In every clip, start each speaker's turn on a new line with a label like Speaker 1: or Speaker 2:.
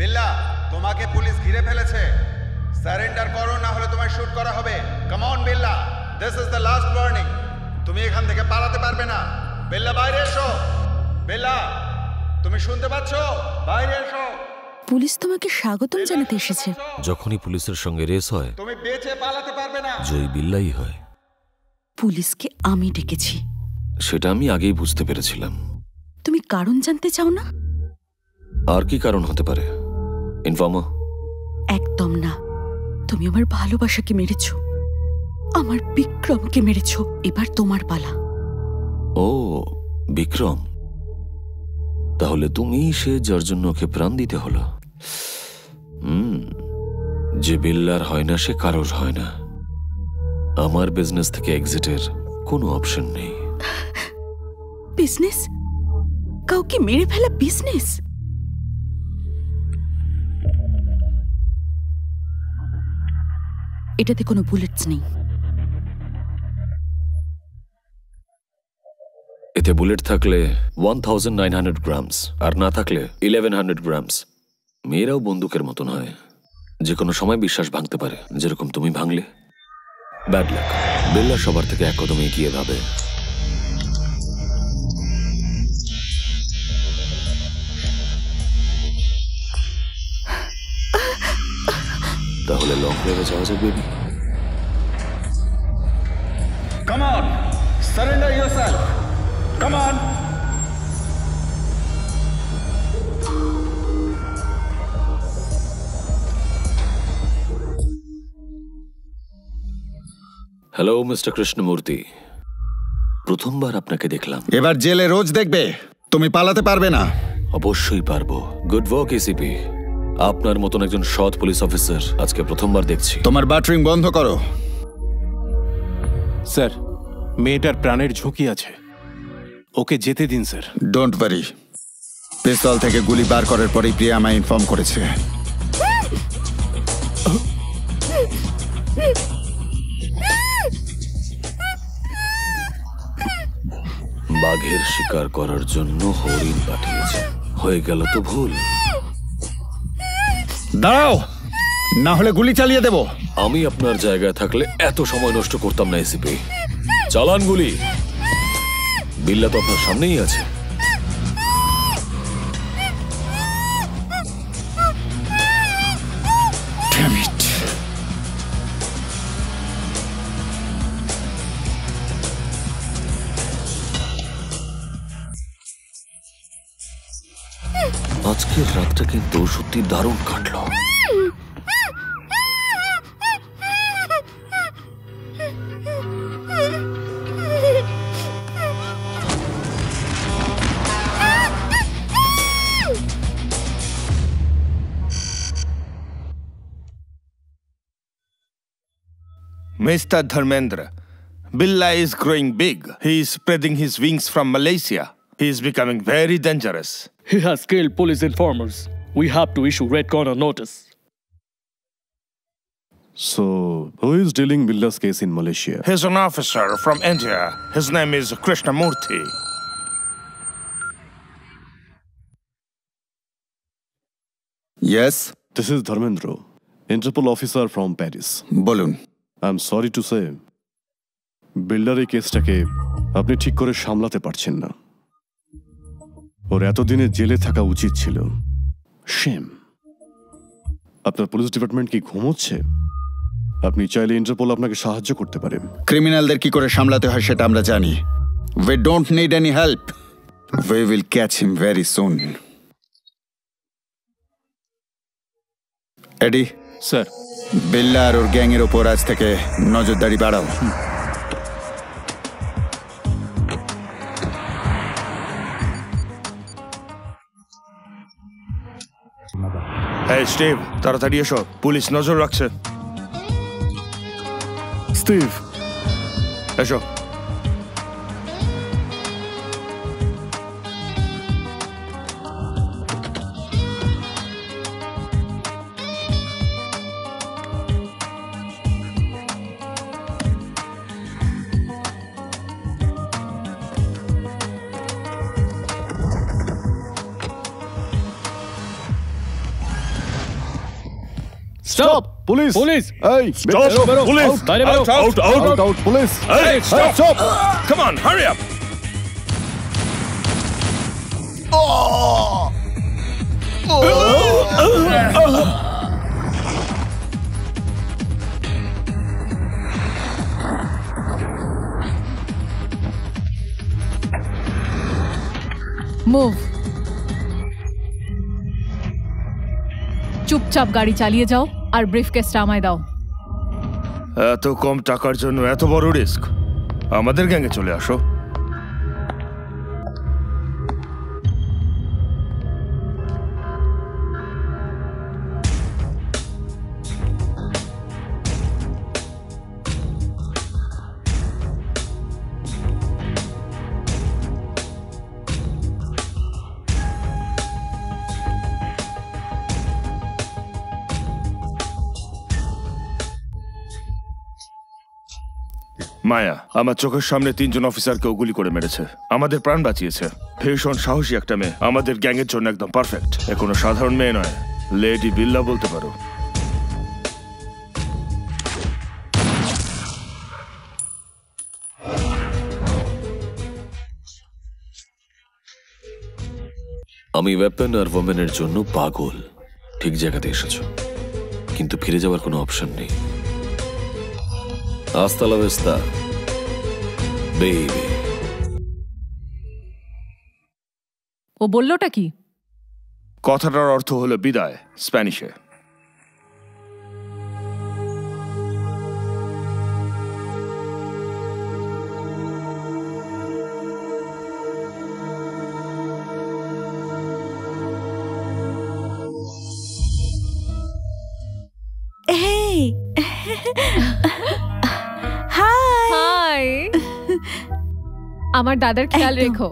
Speaker 1: বিল্লা, তোমাকে পুলিশ ঘিরে ফেলেছে। সারেন্ডার করো, না হলে তোমায় শুট করা হবে। Come on Billah, this is the last warning. তুমি এখান থেকে পালাতে পারবে না। বিল্লা, বাইরে এসো। বিল্লা, তুমি শুনতে পাচ্ছ? বাইরে এসো।
Speaker 2: পুলিশ তোমাকে স্বাগতম জানাতে এসেছে।
Speaker 3: যখনই পুলিশের সঙ্গে রেস হয়,
Speaker 1: তুমি বেঁচে পালাতে পারবে না।
Speaker 3: জয় বিল্লাই হয়।
Speaker 2: পুলিশকে আমি ডেকেছি।
Speaker 3: সেটা আমি আগেই বুঝতে পেরেছিলাম।
Speaker 2: তুমি কারণ জানতে চাও না?
Speaker 3: আর কি কারণ হতে পারে? ইনফর্মার?
Speaker 2: একদম না। তুমি আমার ভালোবাসাকে মেরেছ, আমার বিক্রমকে মেরেছ। এবার তোমার পালা।
Speaker 3: ও, বিক্রম। তাহলে তুমিই সে, যার জন্য ওকে প্রাণ দিতে হলো। যে বিল্লার হয় না সে কারোর হয় না। আমার বিজনেস থেকে এক্সিটের কোনো অপশন নেই।
Speaker 2: বিজনেস? কাউকে মেরে ফেলা বিজনেস? এটাতে কোনো বুলেটস নেই।
Speaker 3: এতে বুলেট থাকলে 1900 গ্রামস, আর না থাকলে 1100 গ্রামস। মেয়েরাও বন্দুকের মতন হয়, যে কোনো সময় বিশ্বাস ভাঙতে পারে, যেরকম তুমি ভাঙলে। Bad luck. বিল্লা সবার থেকে এক কদমে এগিয়ে ভাবে। তাহলে লং ড্রাইভে যাওয়া যাক baby.
Speaker 1: Come on, surrender yourself. Come on.
Speaker 3: Hello mister Krishnamurthy, প্রথমবার আপনাকে দেখলাম।
Speaker 1: এবার জেলে রোজ দেখবে। তুমি পালাতে পারবে না।
Speaker 3: অবশ্যই পারবো। Good work ACP. আপনার মতন একজন সৎ পুলিশ অফিসার আজকে প্রথমবার দেখছি।
Speaker 1: তোমার বাটরিং বন্ধ করো।
Speaker 4: স্যার, মেয়েটার প্রাণের ঝুঁকি আছে, ওকে যেতে দিন স্যার।
Speaker 1: Don't worry. পিস্তল থেকে গুলি বার করার পরেই প্রিয়া আমায় ইনফর্ম করেছে।
Speaker 3: বাঘের শিকার করার জন্য হরিণ পাঠিয়েছে। হয়ে গেল তো ভুল।
Speaker 1: দাঁড়াও, না হলে গুলি চালিয়ে দেব।
Speaker 3: আমি আপনার জায়গায় থাকলে এত সময় নষ্ট করতাম না এসিপি। চালান গুলি। বিল্লা তো আপনার সামনেই আছে।
Speaker 1: Damn it.
Speaker 3: আজকের রাতটা কিন্তু সত্যি দারুণ কাটলো।
Speaker 5: Mr. Dharmendra, Billa is growing big. He is spreading his wings from Malaysia. He is becoming very dangerous.
Speaker 6: He has killed police informers. We have to issue red corner notice.
Speaker 4: So, who is dealing Billa's case in Malaysia?
Speaker 5: He's an officer from India. His name is Krishnamurthy.
Speaker 1: Yes,
Speaker 4: This is Dharmendra, Interpol officer from Paris.
Speaker 1: বলুন।
Speaker 4: I'm sorry to say, builder এই কেসটাকে আপনি ঠিক করে সামলাতে পারছেন না। ওর এতদিনে জেলে থাকা উচিত ছিল। শেম। আপনার পুলিশ ডিপার্টমেন্ট কি ঘুমোচ্ছে? আপনি চাইলে ইন্টারপোল আপনাকে সাহায্য করতে পারে।
Speaker 1: ক্রিমিনালদের কি করে সামলাতে হয় সেটা আমরা জানি। We don't need any help. We will catch him very soon. Eddy,
Speaker 4: sir,
Speaker 1: Billah R or gang এর উপর আজ থেকে নজরদারি বাড়াও।
Speaker 5: Hey, Steve, তাড়াতাড়ি এসো, পুলিশ নজর রাখছে।
Speaker 4: স্টিভ,
Speaker 5: এসো।
Speaker 4: Stop police
Speaker 6: police!
Speaker 4: এই
Speaker 6: Stop!
Speaker 4: বেরো,
Speaker 6: পুলিশ!
Speaker 4: out,
Speaker 6: বাইরে বেরো!
Speaker 5: Out, out,
Speaker 4: out, out, police
Speaker 5: Hey, stop!
Speaker 4: stop!
Speaker 5: Come on, hurry up!
Speaker 7: Move. চুপচাপ গাড়ি চালিয়ে যাও আর ব্রিফকেসটা আমায় দাও।
Speaker 5: এত কম টাকার জন্য এত বড় রিস্ক? আমাদের গ্যাংয়ে চলে আসো। মায়া আমার চোখের সামনে 3 জন অফিসারকেও গুলি করে মেরেছে, আমাদের প্রাণ বাঁচিয়েছে। ভীষণ সাহসী একটা মেয়ে, আমাদের গ্যাংয়ের জন্য একদম পারফেক্ট। এ কোনো সাধারণ মেয়ে নয়, লেডি বিল্লা বলতে পারো।
Speaker 3: আমি ওয়েপন আর ওমেনের জন্য পাগল। ঠিক জায়গাতে এসেছো, কিন্তু ফিরে যাওয়ার কোনো অপশন নেই। Hasta la vista, baby.
Speaker 7: ও বললোটা কি?
Speaker 5: কথাটার অর্থ হলো বিদায় স্প্যানিশে।
Speaker 2: Hey! Hi!
Speaker 7: হাই। আমার দাদার খেয়াল
Speaker 2: একদম।
Speaker 7: রেখো।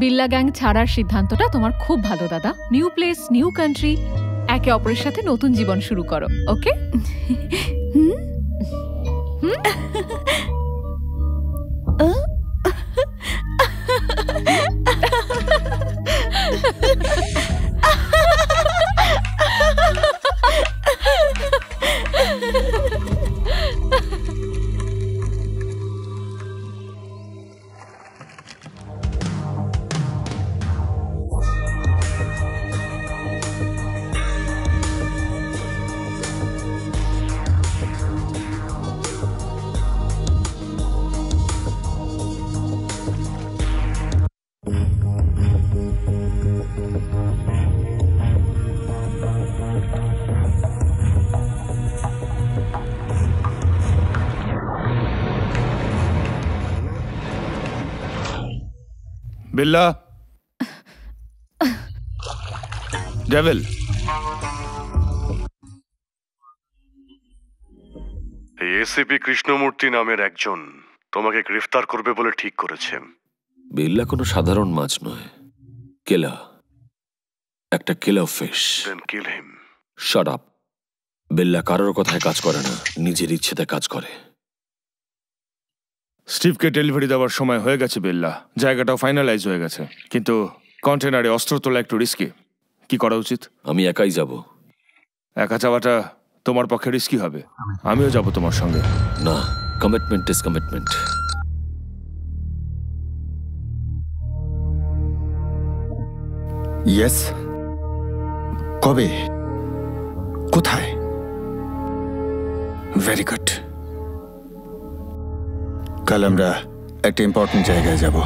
Speaker 7: বিল্লা গ্যাং ছাড়ার সিদ্ধান্তটা তোমার খুব ভালো দাদা। নিউ প্লেস, নিউ কান্ট্রি, একে অপরের সাথে নতুন জীবন শুরু করো, ওকে?
Speaker 5: বিল্লা, ডেভিল,
Speaker 4: এসিপি কৃষ্ণমূর্তি নামের একজন তোমাকে গ্রেফতার করবে বলে ঠিক করেছে।
Speaker 3: বিল্লা কোনো সাধারণ মাছ নয়, কেলা, একটা killer fish.
Speaker 4: Then kill him.
Speaker 3: Shut up. Billa কারোর কথায় কাজ করে না, নিজের ইচ্ছেতে কাজ করে।
Speaker 5: স্টিভকে ডেলিভারি দেওয়ার সময় হয়ে গেছে বিল্লা, জায়গাটাও ফাইনালাইজ হয়ে গেছে, কিন্তু কন্টেনারে অস্ত্র তোলা একটু রিস্কি। কি করা উচিত?
Speaker 3: আমি একাই যাব।
Speaker 5: একা যাওয়াটা তোমার পক্ষে রিস্কি হবে, আমিও যাব তোমার সঙ্গে।
Speaker 3: না, কমিটমেন্ট ইজ কমিটমেন্ট।
Speaker 8: ইয়েস। কবে? কোথায়? Very good. কাল আমরা একটা ইম্পর্টেন্ট জায়গায় যাব।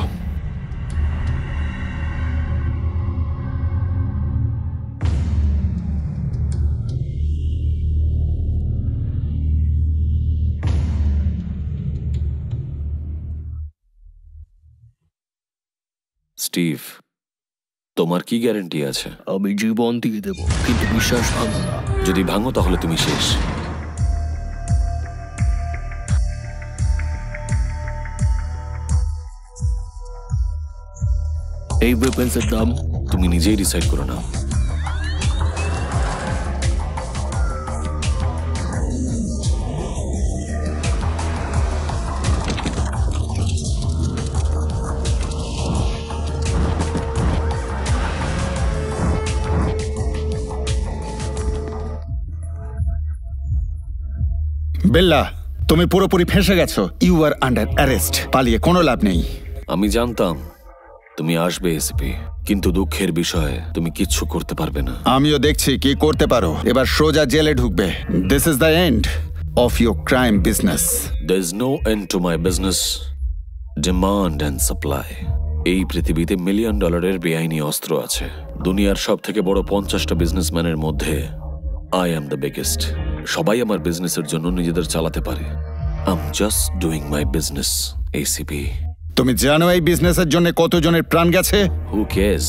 Speaker 3: স্টিভ, তোমার কি গ্যারান্টি আছে?
Speaker 6: আমি জীবন দিয়ে দেব, কিন্তু বিশ্বাস ভাঙো না।
Speaker 3: যদি ভাঙো তাহলে তুমি শেষ।
Speaker 6: এই ওয়েপন্সের দাম
Speaker 3: তুমি নিজেই ডিসাইড করো না।
Speaker 8: বেল্লা, তুমি পুরোপুরি ফেঁসে গেছো। You are under arrest. পালিয়ে কোনো লাভ নেই।
Speaker 3: আমি জানতাম তুমি আসবে এসিপি, কিন্তু দুঃখের বিষয় তুমি কিচ্ছু করতে পারবে না।
Speaker 8: আমিও দেখছি কি করতে পারো। এবার সোজা জেলে ঢুকবে। This is the end of your crime business.
Speaker 3: There is no end to my business. Demand and supply. এই পৃথিবীতে $1 মিলিয়ন বেআইনি অস্ত্র আছে। দুনিয়ার সব থেকে বড় 50টা বিজনেসম্যানের মধ্যে I am the biggest. সবাই আমার বিজনেসের জন্য নিজেদের চালাতে পারে। I'm just doing my business, ACP.
Speaker 8: তুমি জানো এই বিজনেসের জন্য কতজনের প্রাণ গেছে?
Speaker 3: Who cares?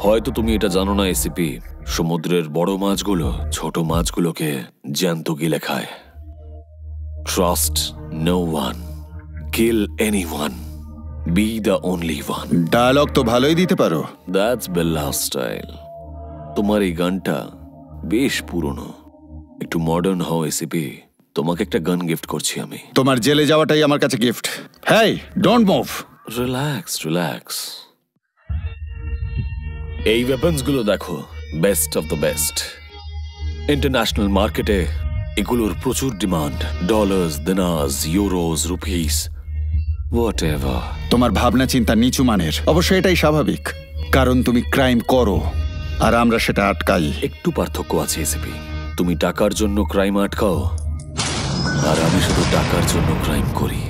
Speaker 3: হয়তো তুমি এটা জানো না এসিপি, সমুদ্রের বড় মাছগুলো ছোট মাছগুলোকে জ্যান্ত গিলে খায়। Trust no one. Kill anyone. Be the only one.
Speaker 8: Dialogue তো ভালোই দিতে পারো।
Speaker 3: That's Bella style. তোমার এই গানটা বেশ পুরনো, একটু মডার্ন হও এসিপি। তোমাকে একটা গান গিফট করছি আমি।
Speaker 8: তোমার জেলে যাওয়াটাই আমার কাছে gift. Hey, don't move.
Speaker 3: Relax. এই ওয়েপন্স গুলো দেখো, best of the best. International মার্কেটে এগুলোর প্রচুর demand. Dollars, dinars, euros, rupees, whatever.
Speaker 8: তোমার ভাবনা চিন্তা নিচু মানের। অবশ্য এটাই স্বাভাবিক, কারণ তুমি ক্রাইম করো আর আমরা সেটা আটকাই।
Speaker 3: একটু পার্থক্য আছে এসিপি। তুমি টাকার জন্য ক্রাইম আটকাও, আর আমি শুধু টাকার জন্য ক্রাইম করি।